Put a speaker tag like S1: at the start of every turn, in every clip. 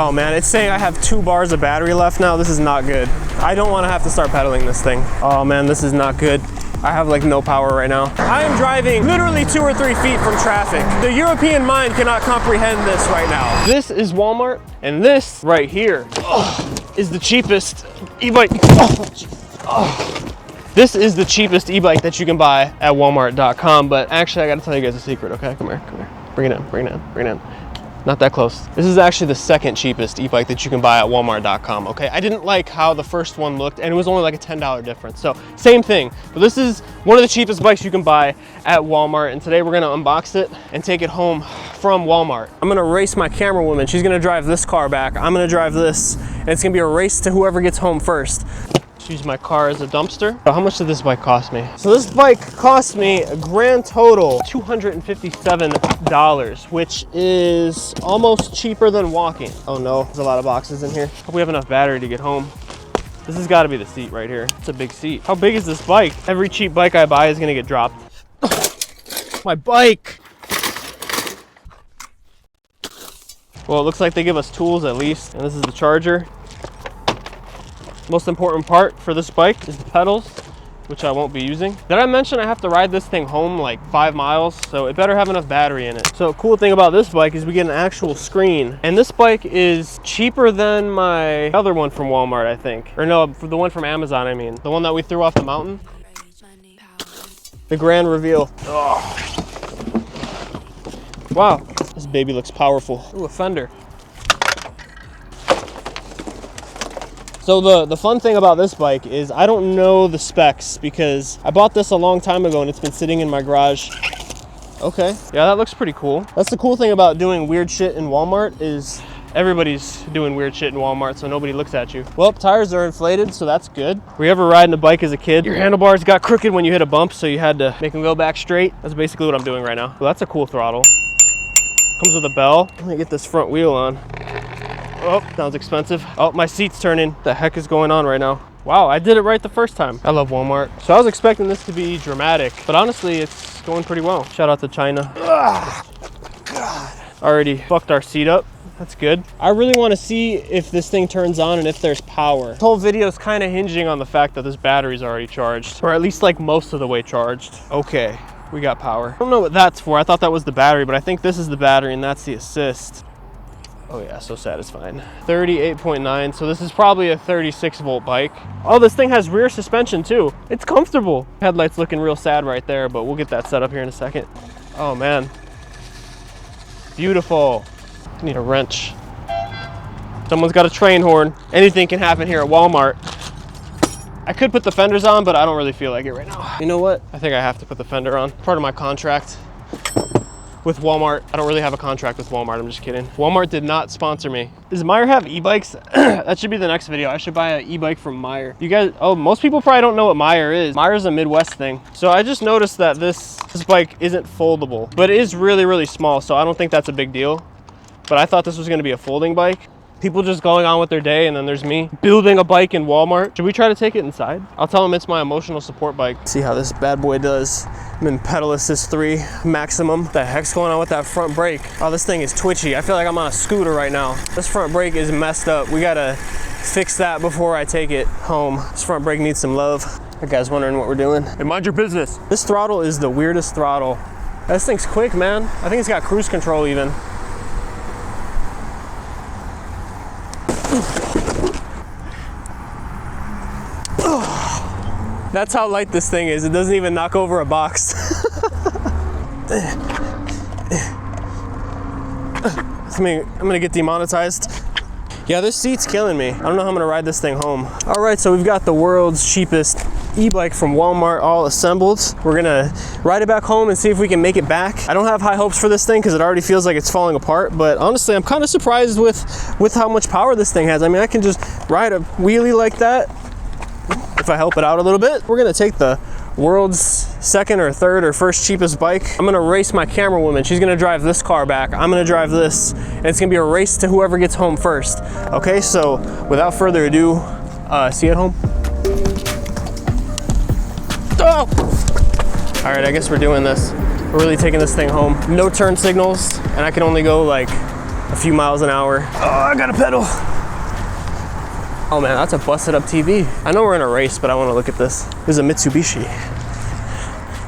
S1: Oh man, it's saying I have 2 bars of battery left now. This is not good. I don't want to have to start pedaling this thing. Oh man, this is not good. I have like no power right now. I am driving literally 2 or 3 feet from traffic. The European mind cannot comprehend this right now. This is Walmart, and this right here is the cheapest e-bike. This is the cheapest e-bike that you can buy at Walmart.com, but actually I gotta tell you guys a secret, okay? Come here, come here. Bring it in, bring it in, bring it in. Not that close. This is actually the 2nd cheapest e-bike that you can buy at Walmart.com, okay? I didn't like how the first one looked, and it was only like a $10 difference. So same thing, but this is one of the cheapest bikes you can buy at Walmart, and today we're gonna unbox it and take it home from Walmart. I'm gonna race my camera woman. She's gonna drive this car back. I'm gonna drive this, and it's gonna be a race to whoever gets home first. Use my car as a dumpster. So how much did this bike cost me? So this bike cost me a grand total $257, which is almost cheaper than walking. Oh no, there's a lot of boxes in here. Hope we have enough battery to get home. This has got to be the seat right here. It's a big seat. How big is this bike? Every cheap bike I buy is gonna get dropped. My bike! Well, it looks like they give us tools at least, and this is the charger. Most important part for this bike is the pedals, which I won't be using. Did I mention I have to ride this thing home like 5 miles? So it better have enough battery in it. So cool thing about this bike is we get an actual screen. And this bike is cheaper than my other one from Walmart, I think. Or no, the one from Amazon, I mean. The one that we threw off the mountain. The grand reveal. Oh. Wow, this baby looks powerful. Ooh, a fender. So the fun thing about this bike is I don't know the specs because I bought this a long time ago and it's been sitting in my garage. Okay, yeah, that looks pretty cool. That's the cool thing about doing weird shit in Walmart is everybody's doing weird shit in Walmart, so nobody looks at you. Well, tires are inflated, so that's good. Were you ever riding a bike as a kid? Your handlebars got crooked when you hit a bump, so you had to make them go back straight. That's basically what I'm doing right now. Well, that's a cool throttle. Comes with a bell. Let me get this front wheel on. Oh, sounds expensive. Oh, my seat's turning. What the heck is going on right now? Wow, I did it right the first time. I love Walmart. So I was expecting this to be dramatic, but honestly, it's going pretty well. Shout out to China. Ugh, God. Already fucked our seat up. That's good. I really want to see if this thing turns on and if there's power. This whole video is kind of hinging on the fact that this battery's already charged, or at least like most of the way charged. Okay, we got power. I don't know what that's for. I thought that was the battery, but I think this is the battery and that's the assist. Oh yeah, so satisfying. 38.9, so this is probably a 36 volt bike. Oh, this thing has rear suspension too. It's comfortable. Headlights looking real sad right there, but we'll get that set up here in a second. Oh man. Beautiful. I need a wrench. Someone's got a train horn. Anything can happen here at Walmart. I could put the fenders on, but I don't really feel like it right now. You know what? I think I have to put the fender on. Part of my contract with Walmart. I don't really have a contract with Walmart, I'm just kidding. Walmart did not sponsor me. Does Meyer have e-bikes? That should be the next video. I should buy an e-bike from Meyer. You guys, oh, most people probably don't know what Meyer is. Meyer's a Midwest thing. So I just noticed that this bike isn't foldable, but it is really, really small, so I don't think that's a big deal. But I thought this was gonna be a folding bike. People just going on with their day, and then there's me building a bike in Walmart. Should we try to take it inside? I'll tell them it's my emotional support bike. See how this bad boy does. I'm in pedal assist 3 maximum. What the heck's going on with that front brake? Oh, this thing is twitchy. I feel like I'm on a scooter right now. This front brake is messed up. We gotta fix that before I take it home. This front brake needs some love. That guy's wondering what we're doing. Hey, mind your business. This throttle is the weirdest throttle. This thing's quick, man. I think it's got cruise control even. That's how light this thing is. It doesn't even knock over a box. I'm gonna get demonetized. Yeah, this seat's killing me. I don't know how I'm gonna ride this thing home. All right, so we've got the world's cheapest e-bike from Walmart all assembled. We're gonna ride it back home and see if we can make it back. I don't have high hopes for this thing because it already feels like it's falling apart, but honestly, I'm kind of surprised with how much power this thing has. I mean, I can just ride a wheelie like that if I help it out a little bit. We're gonna take the world's second or third or first cheapest bike. I'm gonna race my camera woman. She's gonna drive this car back. I'm gonna drive this, and it's gonna be a race to whoever gets home first. Okay, so without further ado, see you at home. Oh! All right, I guess we're doing this. We're really taking this thing home. No turn signals, and I can only go like a few miles an hour. Oh, I gotta pedal. Oh man, that's a busted up TV. I know we're in a race, but I wanna look at this. This is a Mitsubishi.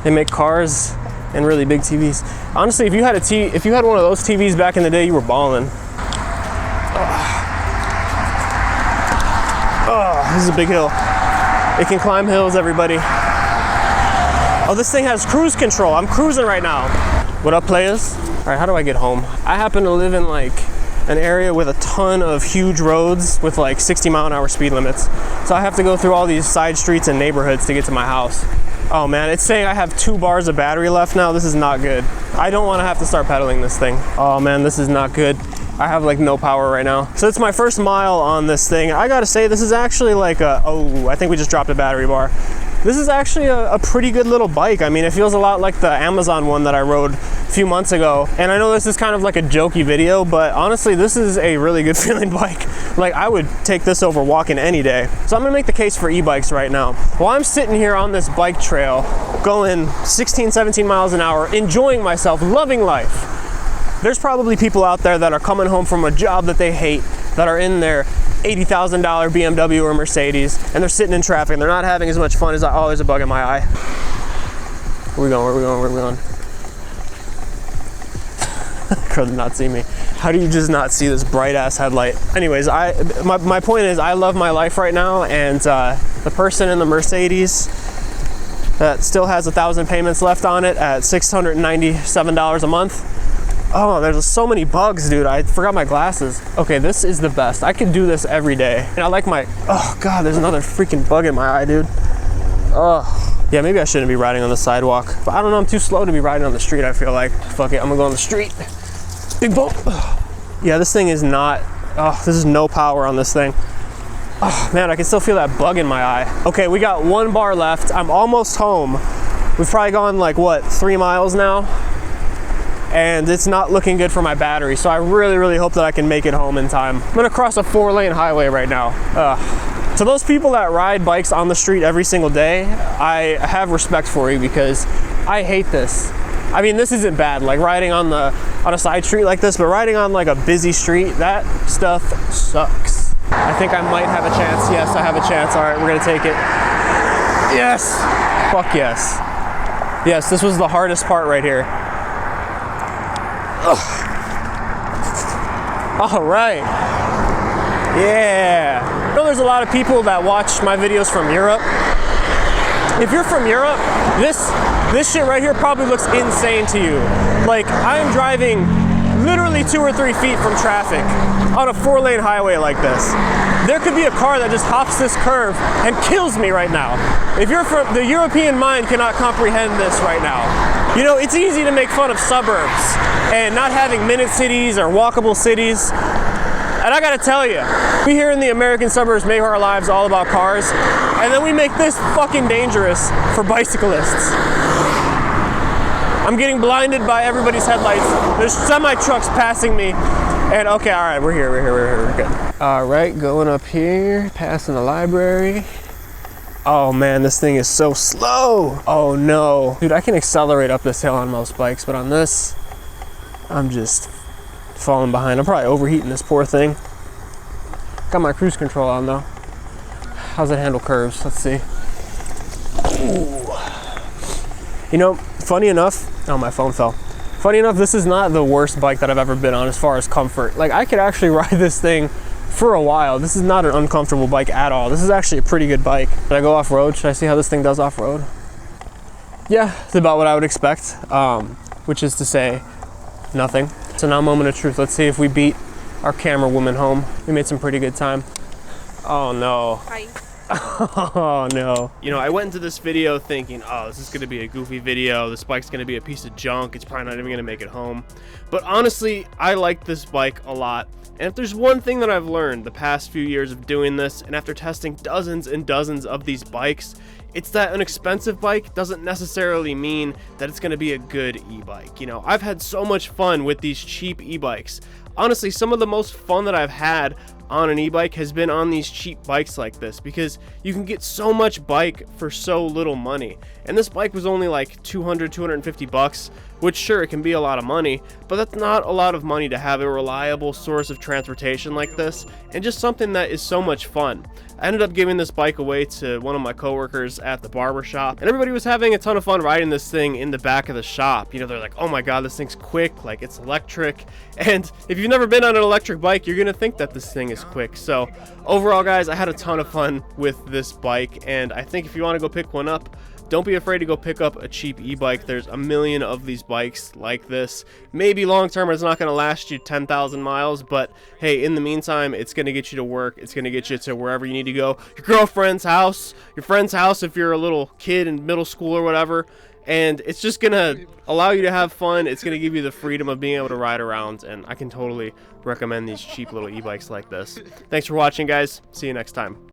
S1: They make cars and really big TVs. Honestly, if you had one of those TVs back in the day, you were balling. Oh, this is a big hill. It can climb hills, everybody. Oh, this thing has cruise control. I'm cruising right now. What up, players? All right, how do I get home? I happen to live in like an area with a ton of huge roads with like 60-mile-an-hour speed limits. So I have to go through all these side streets and neighborhoods to get to my house. Oh man, it's saying I have 2 bars of battery left now. This is not good. I don't want to have to start pedaling this thing. Oh man, this is not good. I have like no power right now. So it's my first mile on this thing. I gotta say, this is actually like oh, I think we just dropped a battery bar. This is actually a pretty good little bike. I mean, it feels a lot like the Amazon one that I rode a few months ago. And I know this is kind of like a jokey video, but honestly, this is a really good feeling bike. Like, I would take this over walking any day. So I'm gonna make the case for e-bikes right now. While I'm sitting here on this bike trail, going 16, 17 miles an hour, enjoying myself, loving life, there's probably people out there that are coming home from a job that they hate, that are in their $80,000 BMW or Mercedes, and they're sitting in traffic and they're not having as much fun as oh, there's a bug in my eye. Where we going, where we going, where we going? Crow did not see me. How do you just not see this bright ass headlight? Anyways, my point is, I love my life right now, and the person in the Mercedes that still has 1,000 payments left on it at $697 a month. Oh, there's so many bugs, dude. I forgot my glasses. Okay, this is the best. I could do this every day. And I like my, oh God, there's another freaking bug in my eye, dude. Oh, yeah, maybe I shouldn't be riding on the sidewalk. But I don't know, I'm too slow to be riding on the street, I feel like. Fuck it, I'm gonna go on the street. Big bump. Yeah, this thing is not, oh, this is no power on this thing. Oh man, I can still feel that bug in my eye. Okay, we got 1 bar left. I'm almost home. We've probably gone like, what, 3 miles now? And it's not looking good for my battery, so I really, really hope that I can make it home in time. I'm gonna cross a 4-lane highway right now. To those people that ride bikes on the street every single day, I have respect for you, because I hate this. I mean, this isn't bad, like riding on a side street like this, but riding on like a busy street, that stuff sucks. I think I might have a chance. Yes, I have a chance. All right, we're gonna take it. Yes, fuck yes. Yes, this was the hardest part right here. Ugh. All right. Yeah. I know there's a lot of people that watch my videos from Europe. If you're from Europe, this shit right here probably looks insane to you. Like, I'm driving literally 2 or 3 feet from traffic on a 4-lane highway like this. There could be a car that just hops this curve and kills me right now. If you're from, the European mind cannot comprehend this right now. You know, it's easy to make fun of suburbs and not having minute cities or walkable cities. And I gotta tell you, we here in the American suburbs make our lives all about cars, and then we make this fucking dangerous for bicyclists. I'm getting blinded by everybody's headlights. There's semi-trucks passing me. And okay, all right, we're here, we're good. All right, going up here, passing the library. Oh man, this thing is so slow. Oh no. Dude, I can accelerate up this hill on most bikes, but on this, I'm just falling behind. I'm probably overheating this poor thing. Got my cruise control on though. How's it handle curves? Let's see. Ooh. You know, funny enough, oh, my phone fell. Funny enough, this is not the worst bike that I've ever been on as far as comfort. Like, I could actually ride this thing for a while. This is not an uncomfortable bike at all. This is actually a pretty good bike. Should I go off-road? Should I see how this thing does off-road? Yeah, it's about what I would expect, which is to say, nothing. So now, moment of truth. Let's see if we beat our camera woman home. We made some pretty good time. Oh no. Hi. Oh no. You know, I went into this video thinking, oh, this is gonna be a goofy video. This bike's gonna be a piece of junk. It's probably not even gonna make it home. But honestly, I like this bike a lot. And if there's one thing that I've learned the past few years of doing this, and after testing dozens and dozens of these bikes, it's that an expensive bike doesn't necessarily mean that it's gonna be a good e-bike. You know, I've had so much fun with these cheap e-bikes. Honestly, some of the most fun that I've had on an e-bike has been on these cheap bikes like this, because you can get so much bike for so little money. And this bike was only like 200, 250 bucks which sure, it can be a lot of money, but that's not a lot of money to have a reliable source of transportation like this, and just something that is so much fun. I ended up giving this bike away to one of my coworkers at the barber shop, and everybody was having a ton of fun riding this thing in the back of the shop. You know, they're like, oh my god, this thing's quick, like it's electric. And if you've never been on an electric bike, you're gonna think that this thing is quick. So overall, guys, I had a ton of fun with this bike, and I think if you want to go pick one up, don't be afraid to go pick up a cheap e-bike. There's a million of these bikes like this. Maybe long term it's not going to last you 10,000 miles, but hey, in the meantime, it's going to get you to work. It's going to get you to wherever you need to go. Your girlfriend's house, your friend's house if you're a little kid in middle school or whatever. And it's just going to allow you to have fun. It's going to give you the freedom of being able to ride around. And I can totally recommend these cheap little e-bikes like this. Thanks for watching, guys. See you next time.